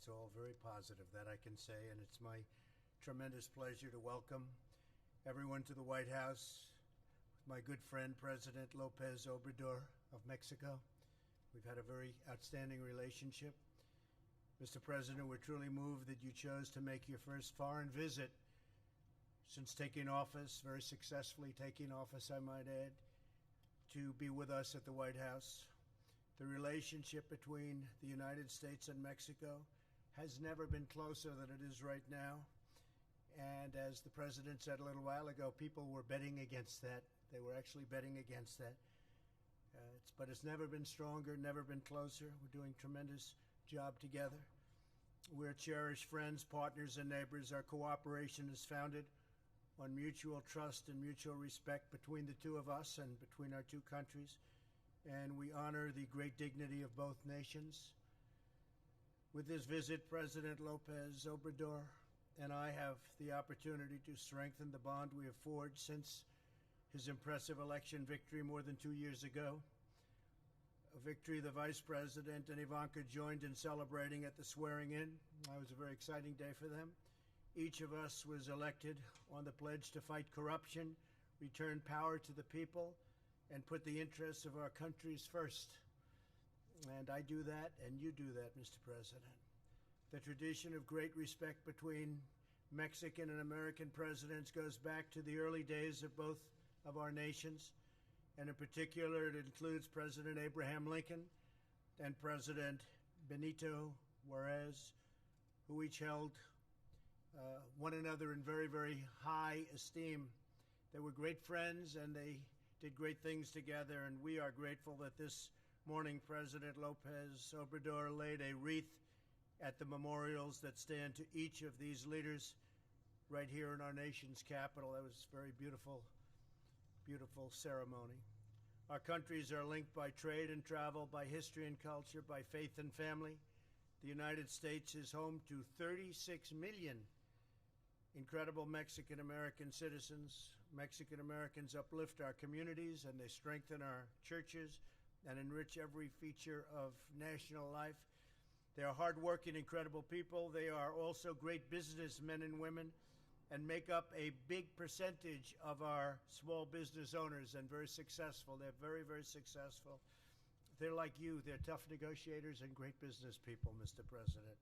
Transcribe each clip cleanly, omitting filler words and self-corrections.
it's all very positive, that I can say, and it's my tremendous pleasure to welcome everyone to the White House, my good friend, President Lopez Obrador of Mexico. We've had a very outstanding relationship. Mr. President, we're truly moved that you chose to make your first foreign visit since taking office, very successfully taking office, I might add, to be with us at the White House. The relationship between the United States and Mexico has never been closer than it is right now. And as the President said a little while ago, people were betting against that. They were actually betting against that. But it's never been stronger, never been closer. We're doing a tremendous job together. We're cherished friends, partners, and neighbors. Our cooperation is founded on mutual trust and mutual respect between the two of us and between our two countries. And we honor the great dignity of both nations. With this visit, President Lopez Obrador and I have the opportunity to strengthen the bond we have forged since his impressive election victory more than 2 years ago, a victory the Vice President and Ivanka joined in celebrating at the swearing-in. It was a very exciting day for them. Each of us was elected on the pledge to fight corruption, return power to the people, and put the interests of our countries first. And I do that, and you do that, Mr. President. The tradition of great respect between Mexican and American presidents goes back to the early days of both of our nations, and in particular, it includes President Abraham Lincoln and President Benito Juarez, who each held one another in very, very high esteem. They were great friends, and they did great things together, and we are grateful that this morning President Lopez Obrador laid a wreath at the memorials that stand to each of these leaders right here in our nation's capital. That was a very beautiful, beautiful ceremony. Our countries are linked by trade and travel, by history and culture, by faith and family. The United States is home to 36 million incredible Mexican-American citizens. Mexican-Americans uplift our communities, and they strengthen our churches and enrich every feature of national life. They are hardworking, incredible people. They are also great businessmen and women and make up a big percentage of our small business owners, and very successful. They're very, very successful. They're like you. They're tough negotiators and great business people, Mr. President.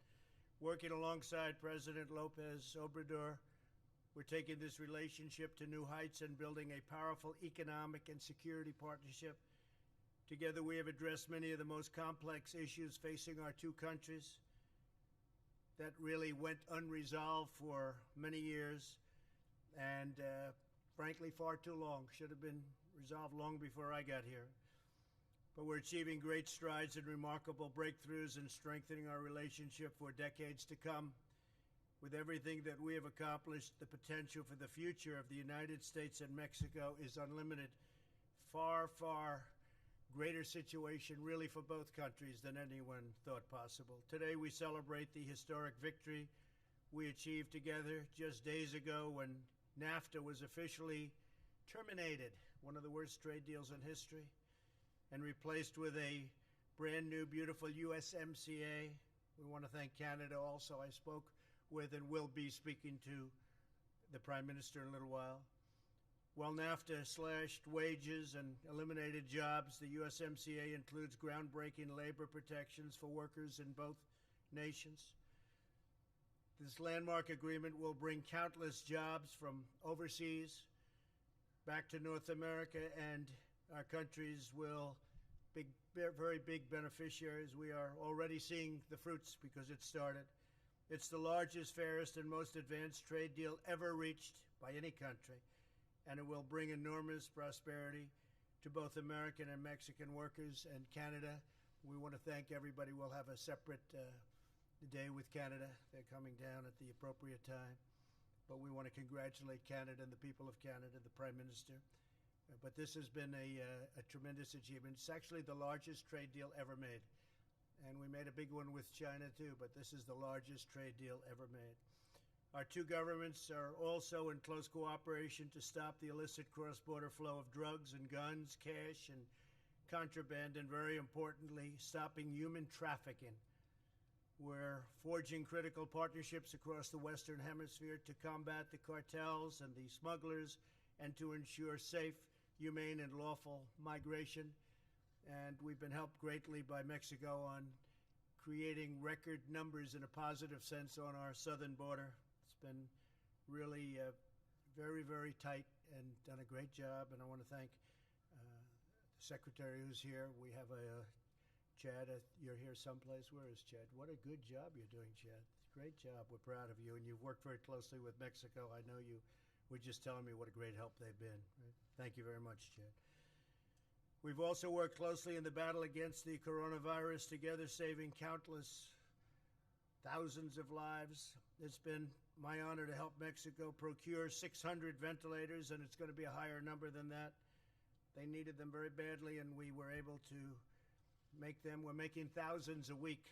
Working alongside President Lopez Obrador, we're taking this relationship to new heights and building a powerful economic and security partnership. Together, we have addressed many of the most complex issues facing our two countries that really went unresolved for many years and, frankly, far too long. Should have been resolved long before I got here. But we're achieving great strides and remarkable breakthroughs in strengthening our relationship for decades to come. With everything that we have accomplished, the potential for the future of the United States and Mexico is unlimited. Far, far greater situation really for both countries than anyone thought possible. Today we celebrate the historic victory we achieved together just days ago when NAFTA was officially terminated, one of the worst trade deals in history, and replaced with a brand new, beautiful USMCA. We want to thank Canada also. I spoke with and will be speaking to the Prime Minister in a little while. While NAFTA slashed wages and eliminated jobs, the USMCA includes groundbreaking labor protections for workers in both nations. This landmark agreement will bring countless jobs from overseas back to North America, and our countries will be very big beneficiaries. We are already seeing the fruits because it started. It's the largest, fairest, and most advanced trade deal ever reached by any country, and it will bring enormous prosperity to both American and Mexican workers and Canada. We want to thank everybody. We'll have a separate day with Canada. They're coming down at the appropriate time. But we want to congratulate Canada and the people of Canada, the Prime Minister. But this has been a tremendous achievement. It's actually the largest trade deal ever made. And we made a big one with China, too, but this is the largest trade deal ever made. Our two governments are also in close cooperation to stop the illicit cross-border flow of drugs and guns, cash and contraband, and very importantly, stopping human trafficking. We're forging critical partnerships across the Western Hemisphere to combat the cartels and the smugglers and to ensure safe, humane, and lawful migration. And we've been helped greatly by Mexico on creating record numbers in a positive sense on our southern border. It's been really very, very tight and done a great job. And I want to thank the secretary who's here. We have Chad, you're here someplace. Where is Chad? What a good job you're doing, Chad. Great job. We're proud of you. And you've worked very closely with Mexico. I know you were just telling me what a great help they've been. Right? Thank you very much, Chad. We've also worked closely in the battle against the coronavirus together, saving countless thousands of lives. It's been my honor to help Mexico procure 600 ventilators, and it's going to be a higher number than that. They needed them very badly, and we were able to make them. We're making thousands a week,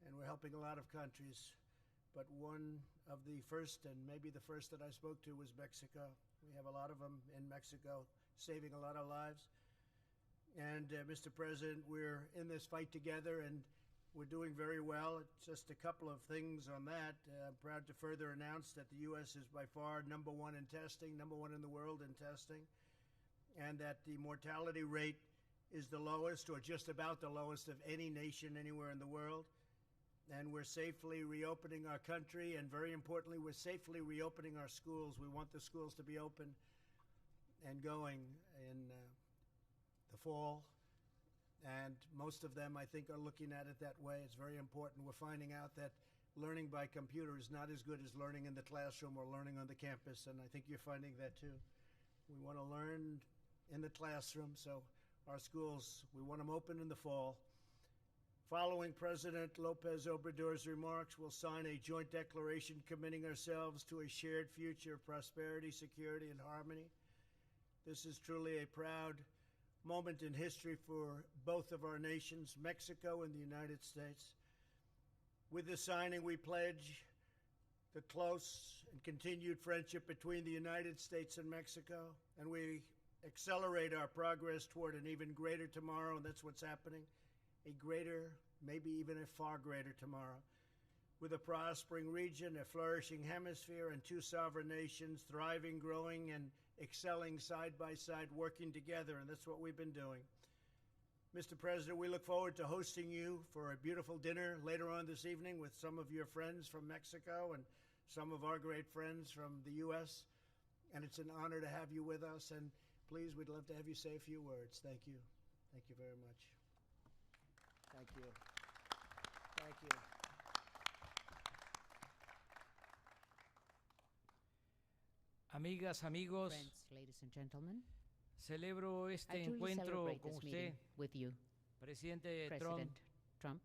and we're helping a lot of countries. But one of the first, and maybe the first that I spoke to, was Mexico. We have a lot of them in Mexico, saving a lot of lives. And Mr. President, we're in this fight together, and we're doing very well. Just a couple of things on that. I'm proud to further announce that the U.S. is by far #1 in testing, #1 in the world in testing, and that the mortality rate is the lowest, or just about the lowest, of any nation anywhere in the world. And we're safely reopening our country, and very importantly, we're safely reopening our schools. We want the schools to be open and going in the fall, and most of them, I think, are looking at it that way. It's very important. We're finding out that learning by computer is not as good as learning in the classroom or learning on the campus, and I think you're finding that too. We want to learn in the classroom, so our schools, we want them open in the fall. Following President Lopez Obrador's remarks, we'll sign a joint declaration committing ourselves to a shared future of prosperity, security, and harmony. This is truly a proud moment in history for both of our nations, Mexico and the United States. With the signing, we pledge the close and continued friendship between the United States and Mexico, and we accelerate our progress toward an even greater tomorrow, and that's what's happening, a greater, maybe even a far greater tomorrow. With a prospering region, a flourishing hemisphere, and two sovereign nations thriving, growing, and excelling side by side, working together, and that's what we've been doing. Mr. President, we look forward to hosting you for a beautiful dinner later on this evening with some of your friends from Mexico and some of our great friends from the U.S., and it's an honor to have you with us, and please, we'd love to have you say a few words. Thank you. Thank you very much. Thank you. Thank you. Amigas, amigos, Friends, ladies and gentlemen, celebro este I truly encuentro celebrate con this usted, meeting with you, presidente President Trump.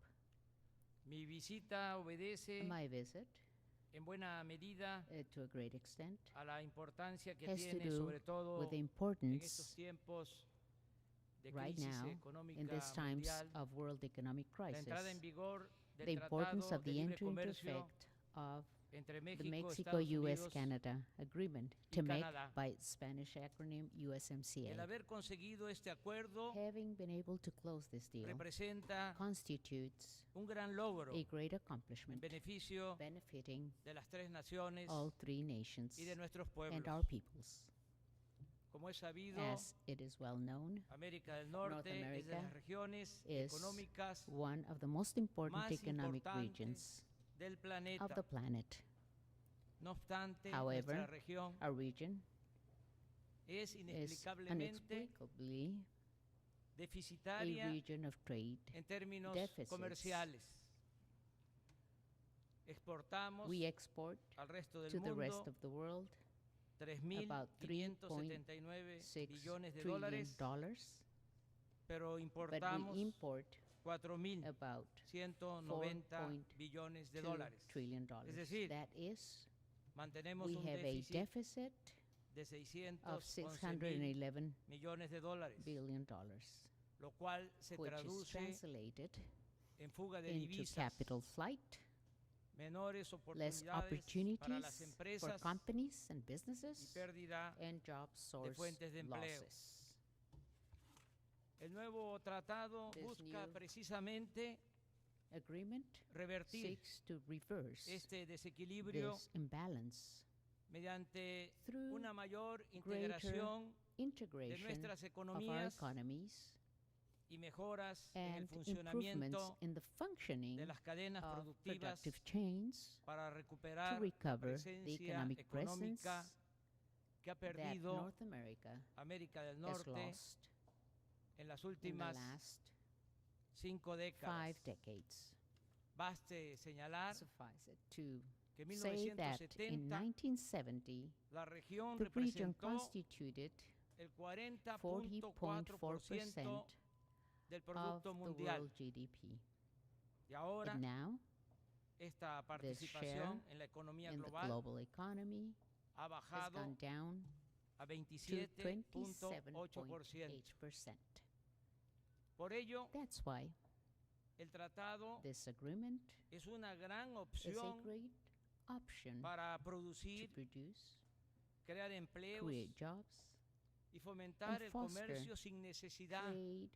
Mi visita obedece My visit, en buena medida to a great extent, a la importancia que has to tiene, do sobre todo with the en importance estos tiempos de right crisis now económica in these times mundial, of world economic la crisis, entrada en vigor del the importance Tratado of de the Libre entry into Comercio effect of entre the México, Estados Mexico-U.S. Unidos, Canada agreement y to make Canadá. by Spanish acronym USMCA. El haber conseguido este acuerdo Having been able to close this deal representa constitutes un gran logro a great en accomplishment beneficio benefiting de las tres naciones all three nations y de nuestros pueblos. and our peoples. Como es sabido, As it is well known, América del Norte es de America las regiones is económicas one of the most important más economic importantes regions del of planeta. the planet. No obstante, However, nuestra región our region es is inexplicablemente inexplicably a deficitaria region of trade en términos deficits. comerciales. Exportamos We export al resto del to the mundo rest of the world about 3.579 $3.6 billones de trillion, dólares, pero but importamos we import 4.190 about $4.2 billones de dólares. trillion. Es decir, That is, mantenemos we un have a déficit deficit de of 611 $611 millones de dólares, billion, lo cual se which is traduce translated en fuga de into divisas, capital flight, menores less oportunidades para opportunities las for empresas companies and y businesses, pérdida and job source fuentes de empleo. losses. El nuevo tratado This busca new precisamente agreement revertir seeks to reverse este desequilibrio this imbalance mediante through una mayor greater integración de integration nuestras of our economías economies y mejoras en el and improvements funcionamiento in the functioning de las cadenas of productivas productive chains para to recuperar la recover the presencia economic presence económica que ha that perdido North America América del has Norte lost en las in the últimas last 5 5 décadas. decades. Baste señalar Suffice it to que en say that in 1970 1970, la región the region representó constituted el 40.4% 40.4% del of Producto the Mundial. world GDP. Y ahora And now, esta share participación en la economía in the global global economy ha has bajado gone down a to 27.8%. 27.8%. Por ello, That's why el tratado this agreement es una gran is a opción great option para to producir, produce, crear empleos create jobs, y fomentar el foster comercio sin necesidad trade,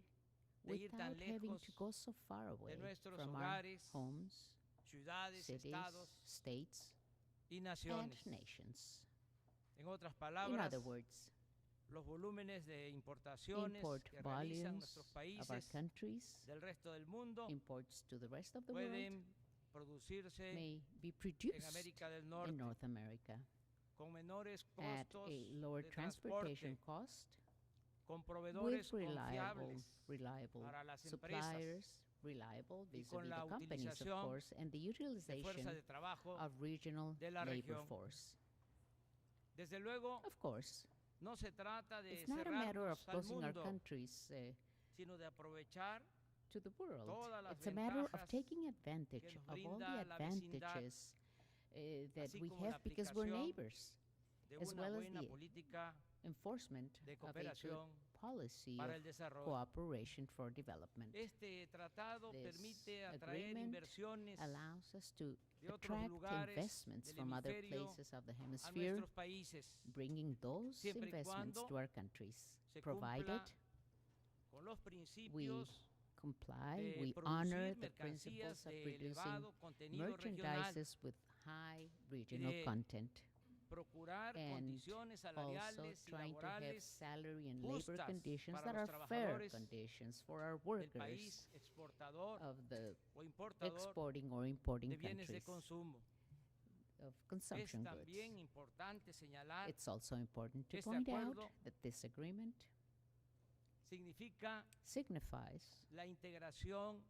de ir tan without having lejos to go so far away nuestros from our hogares, homes, ciudades, cities, estados states, y and naciones. nations. En otras In palabras, other words, los volúmenes de importaciones import que realizan volumes nuestros of our países countries, del resto del mundo imports to the rest of the world, pueden producirse may be en produced América del in Norte North America con menores at costos a lower de transportation transporte, cost con with proveedores reliable confiables para las empresas suppliers, reliable y vis-a-vis con la the companies, of utilización course, and the de utilization fuerza de trabajo of regional de la labor región. force. Desde luego, Of course, no se trata de it's not a matter of cerrarnos al closing our mundo, countries sino de aprovechar to the world. todas las It's a matter of ventajas taking advantage que nos of all the brinda la vecindad, advantages that así we como la have because we're aplicación neighbors, de as una well as buena the política enforcement de of a good cooperación policy para of el desarrollo. cooperation for development. Este tratado This permite atraer agreement inversiones allows us to de otros attract lugares investments del from other hemisferio places of the a hemisphere, nuestros países, bringing those siempre y investments cuando to our countries, se provided cumpla con los principios comply, de we honor producir the mercancías principles of de producing elevado contenido regional, merchandises with high regional de content, procurar and condiciones also salariales y trying to have laborales salary and labor justas conditions para that los are fair trabajadores conditions for our del workers país exportador of the o importador exporting or importing de bienes de countries consumo. of Es consumption goods. también importante señalar It's also important to este point out acuerdo that this agreement significa signifies la integración.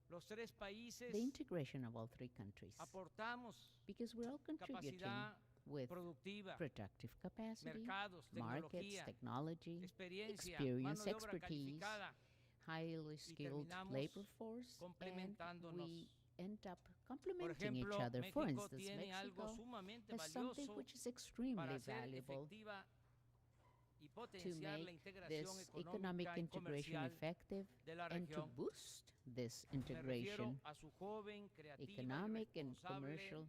Los tres países the integration of all three countries aportamos because we're all contributing capacidad with productiva, productive capacity, mercados, markets, tecnología, technology, experiencia, mano experience, de obra expertise, calificada, highly skilled terminamos labor force, and complementándonos. we end up Por complementing each ejemplo, other. For México instance, tiene algo Mexico sumamente has something valioso which is extremely para hacer valuable efectiva y to potenciar la make integración this economic económica y integration comercial effective de la and to región. boost this Me refiero integration, a su joven, creativa y economic and responsable commercial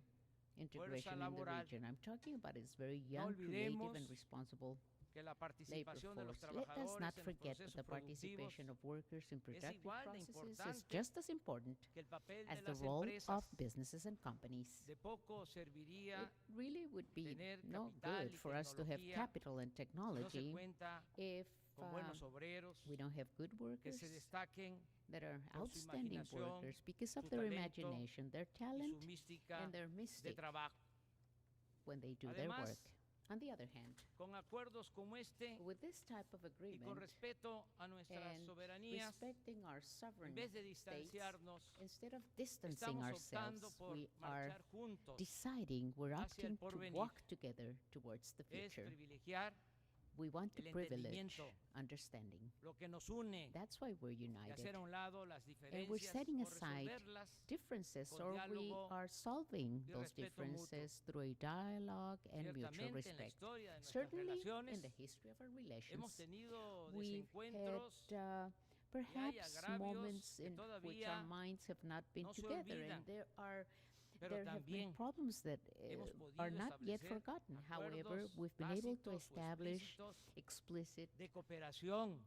integration in the laboral. region. I'm talking about its very young, creative, and olvidemos responsible que la labor participación de los force. Let us trabajadores not en los forget that procesos the productivos participation of workers in productive igual de processes is importante just as important que el papel as de the las role empresas. of businesses and companies. De poco serviría It really would be tener no capital good y for us to have tecnología capital and si no se technology cuenta if con buenos obreros we don't have good que workers se destaquen that are por su outstanding imaginación, workers because of su their talento imagination, their y talent, su mística and their de mystic trabajo. when they do their Además, work. On the other hand, Con acuerdos como este with this type of y con agreement respeto a nuestras and soberanías, respecting our en sovereign vez de states, distanciarnos, instead of distancing estamos ourselves, optando por we are marchar juntos. deciding, we're hacia el opting to porvenir. walk together towards the Es future. privilegiar We want to el privilege entendimiento, understanding. lo que nos une That's why we're y united. hacer a un lado las And we're diferencias setting o aside resolverlas differences, con or we diálogo are solving y those respeto mutuo. differences through a dialogue and mutual ciertamente en la respect. historia de nuestras Certainly, relaciones in the history of our hemos relations, tenido we've desencuentros had perhaps agravios moments que in which todavía our minds have not been no se together, olvidan, and there pero have been también problems that hemos are podido not yet establecer forgotten. However, acuerdos we've been able to tácitos o establish explícitos explicit de cooperación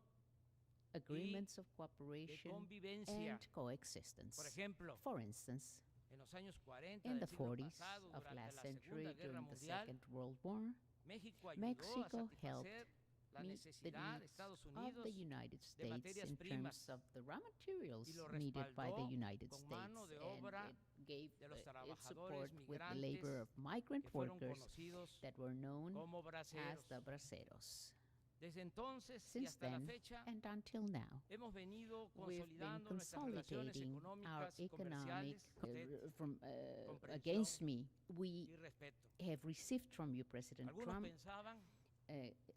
agreements of de cooperation convivencia. and coexistence. Por ejemplo, For instance, en los años 40 in del the siglo 40s pasado, of durante last la century, Segunda Guerra during the Mundial, Second World War, México ayudó a Mexico helped satisfacer la meet the necesidad de needs Estados of Unidos the United de States materias in primas terms of the raw materials y lo needed by the respaldó United con States, mano de and obra it gave de los its trabajadores support with the migrantes labor of migrant que fueron workers conocidos that were known como as braceros. the braceros. Desde entonces y Since hasta la then fecha and until now, hemos venido we've been consolidando nuestras relaciones consolidating our económicas y economic comerciales from comprensión against me. We y respeto. have received from you, President Algunos Trump, pensaban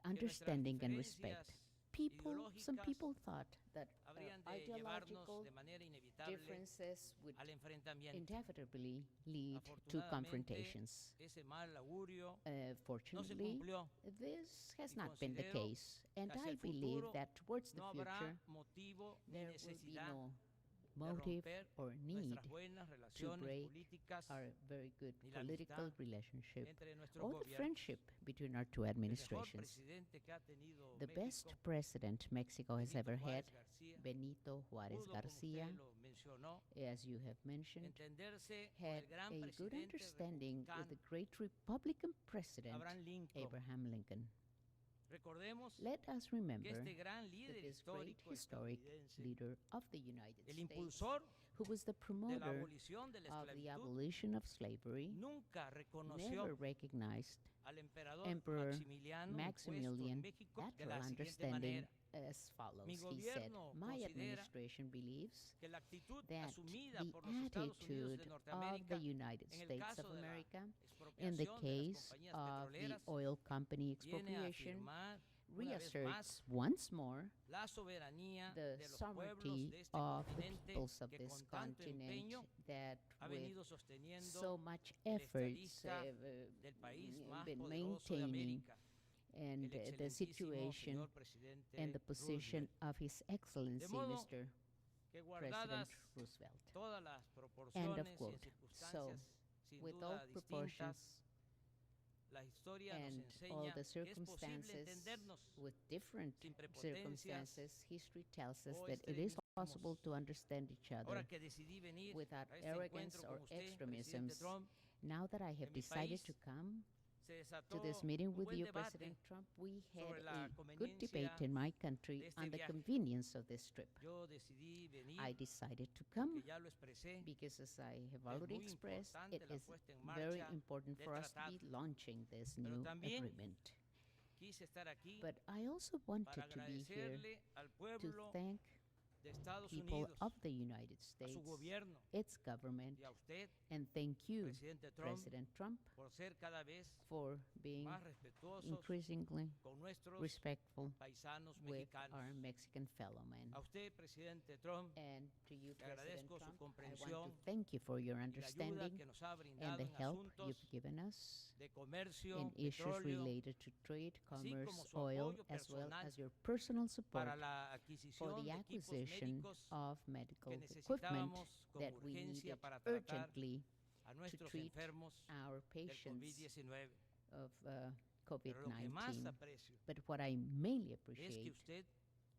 understanding and nuestras respect. diferencias Some ideológicas people thought that habrían de llevarnos ideological de manera inevitable differences would al enfrentamiento. inevitably lead to Afortunadamente, confrontations. ese mal augurio no se Fortunately, cumplió. this has Y not been the considero case, and que hacia I el believe futuro that towards the No habrá future motivo ni there will be necesidad no de motive romper or need nuestras buenas relaciones break políticas our very good ni la political amistad relationship entre nuestros or the gobiernos. friendship between our two El mejor administrations. presidente que ha tenido The best México, president Mexico has Benito ever had, Juárez García, Benito Juárez pudo, como Garcia, usted lo mencionó, as you have mentioned, entenderse con had el gran a good presidente understanding with republicano the great Republican president Abraham Lincoln. Abraham Lincoln. Recordemos Let us que remember este gran that líder this great histórico historic estadounidense, leader of the United el States, impulsor who was the de la promoter abolición de la of the esclavitud, abolition of slavery, nunca reconoció never recognized al emperador Emperor Maximiliano Maximilian impuesto en México de lateral la siguiente understanding manera, as follows. Mi He said, gobierno my considera administration believes que la actitud that asumida the por los Estados Unidos attitude de of Norteamérica the United en el States caso of de la America in the expropiación de las case compañías of the petroleras oil company viene a expropriation afirmar una vez reasserts más once more la soberanía the de los pueblos sovereignty de este of the continente peoples of que this con tanto continent empeño that ha with venido sosteniendo so much el efforts estadista del país más been poderoso de maintaining América, and el the excelentísimo situation señor presidente and the position Roosevelt, of His Excellency, modo Mr. que President guardadas Roosevelt. todas las End proporciones of y en quote. So, circunstancias sin with duda all distintas, proportions la historia and nos all enseña the que es posible circumstances, entendernos with different sin prepotencias circumstances, history tells us o that it is extremismos. possible to understand each other Ahora que decidí venir without a este arrogance encuentro or con usted, extremisms. presidente Trump, Now that I have en mi decided país to come se to desató this meeting un with buen you, debate President Trump, we sobre had la a good debate conveniencia in my country de este on the viaje. convenience of this trip. Yo decidí venir I decided to come porque ya lo expresé, because, as I have es already muy expressed, it importante la is puesta en very marcha important del for us to tratado. be launching this Pero new también agreement. quise estar aquí But I also wanted para to be here agradecerle al to pueblo thank de Estados people Unidos, of the United a States, su gobierno its government, y a usted, and thank you, presidente Trump, President Trump, por ser cada vez for being más respetuosos increasingly con nuestros respectful paisanos with mexicanos. our Mexican fellow men. A usted, presidente Trump, And to you, le President agradezco su Trump, I want to comprensión thank you for your y la ayuda understanding que nos ha and brindado the en help asuntos you've given us de comercio, in issues petróleo, related to trade, así commerce, como su oil, apoyo as well personal as your personal support para la for adquisición the de equipos acquisition médicos of medical que equipment necesitábamos con that we urgencia needed para tratar urgently a nuestros treat enfermos our del patients COVID-19. of Pero lo que más COVID-19. aprecio But what I mainly es que appreciate usted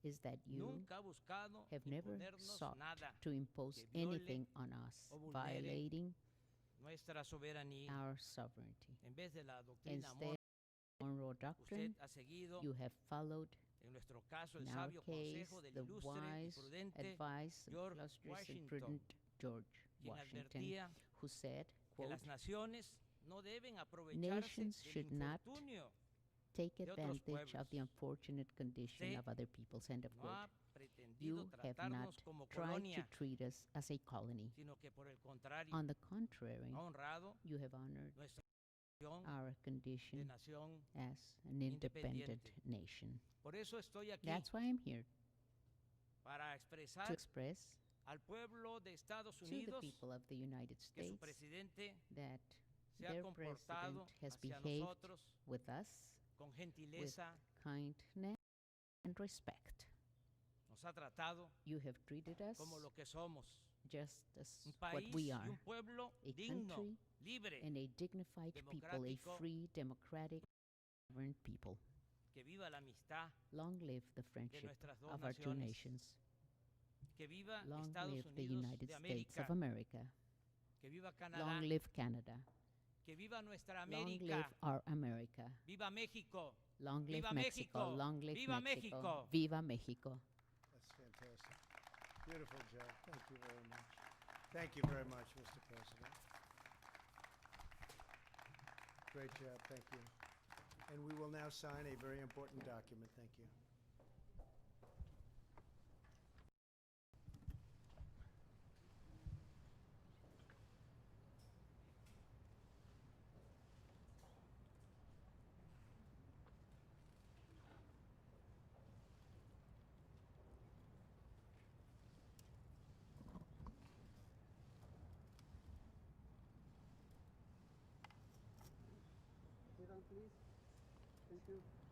is that you nunca ha buscado have never imponernos sought nada to impose que viole anything on us, o vulnere violating nuestra soberanía. our sovereignty. En vez de la doctrina Instead, Monroe usted Doctrine, ha seguido, you have followed, en nuestro caso, el in our sabio case, consejo del the ilustre y wise prudente advice of George illustrious and Washington, prudent George quien Washington, advertía who said, que quote, las naciones no deben aprovecharse nations del should not infortunio. take de otros advantage of the pueblos. unfortunate condition Usted of other peoples, end of No quote. ha pretendido You have not tratarnos como tried to colonia, treat us as a colony. sino que por el contrario, On the contrary, ha honrado you have honored nuestra condición our de condition nación. as an independent independiente. nation. Por eso estoy aquí, That's why I'm here, para to expresar express al pueblo de Estados to the Unidos people of the United que su States presidente that se ha their comportado president has hacia behaved nosotros with us con with gentileza, kindness and respect. nos ha tratado You have treated us como lo que somos, just as un what país we y are, un pueblo a digno, country libre, and a dignified people, a democrático, free, democratic, governed people. Que viva la amistad Long live the de friendship nuestras dos of our two naciones. nations. Que viva Long Estados live the Unidos United de States América. of America. Que viva Canadá. Long live Canada. Que viva nuestra Long América. live our America. Viva México. Long live Viva Mexico. México. Long live Viva Mexico. México. Viva Mexico. That's fantastic. Beautiful job. Thank you very much. Thank you very much, Mr. President. Great job. Thank you. And we will now sign a very important document. Thank you. Sit down, please. Thank you.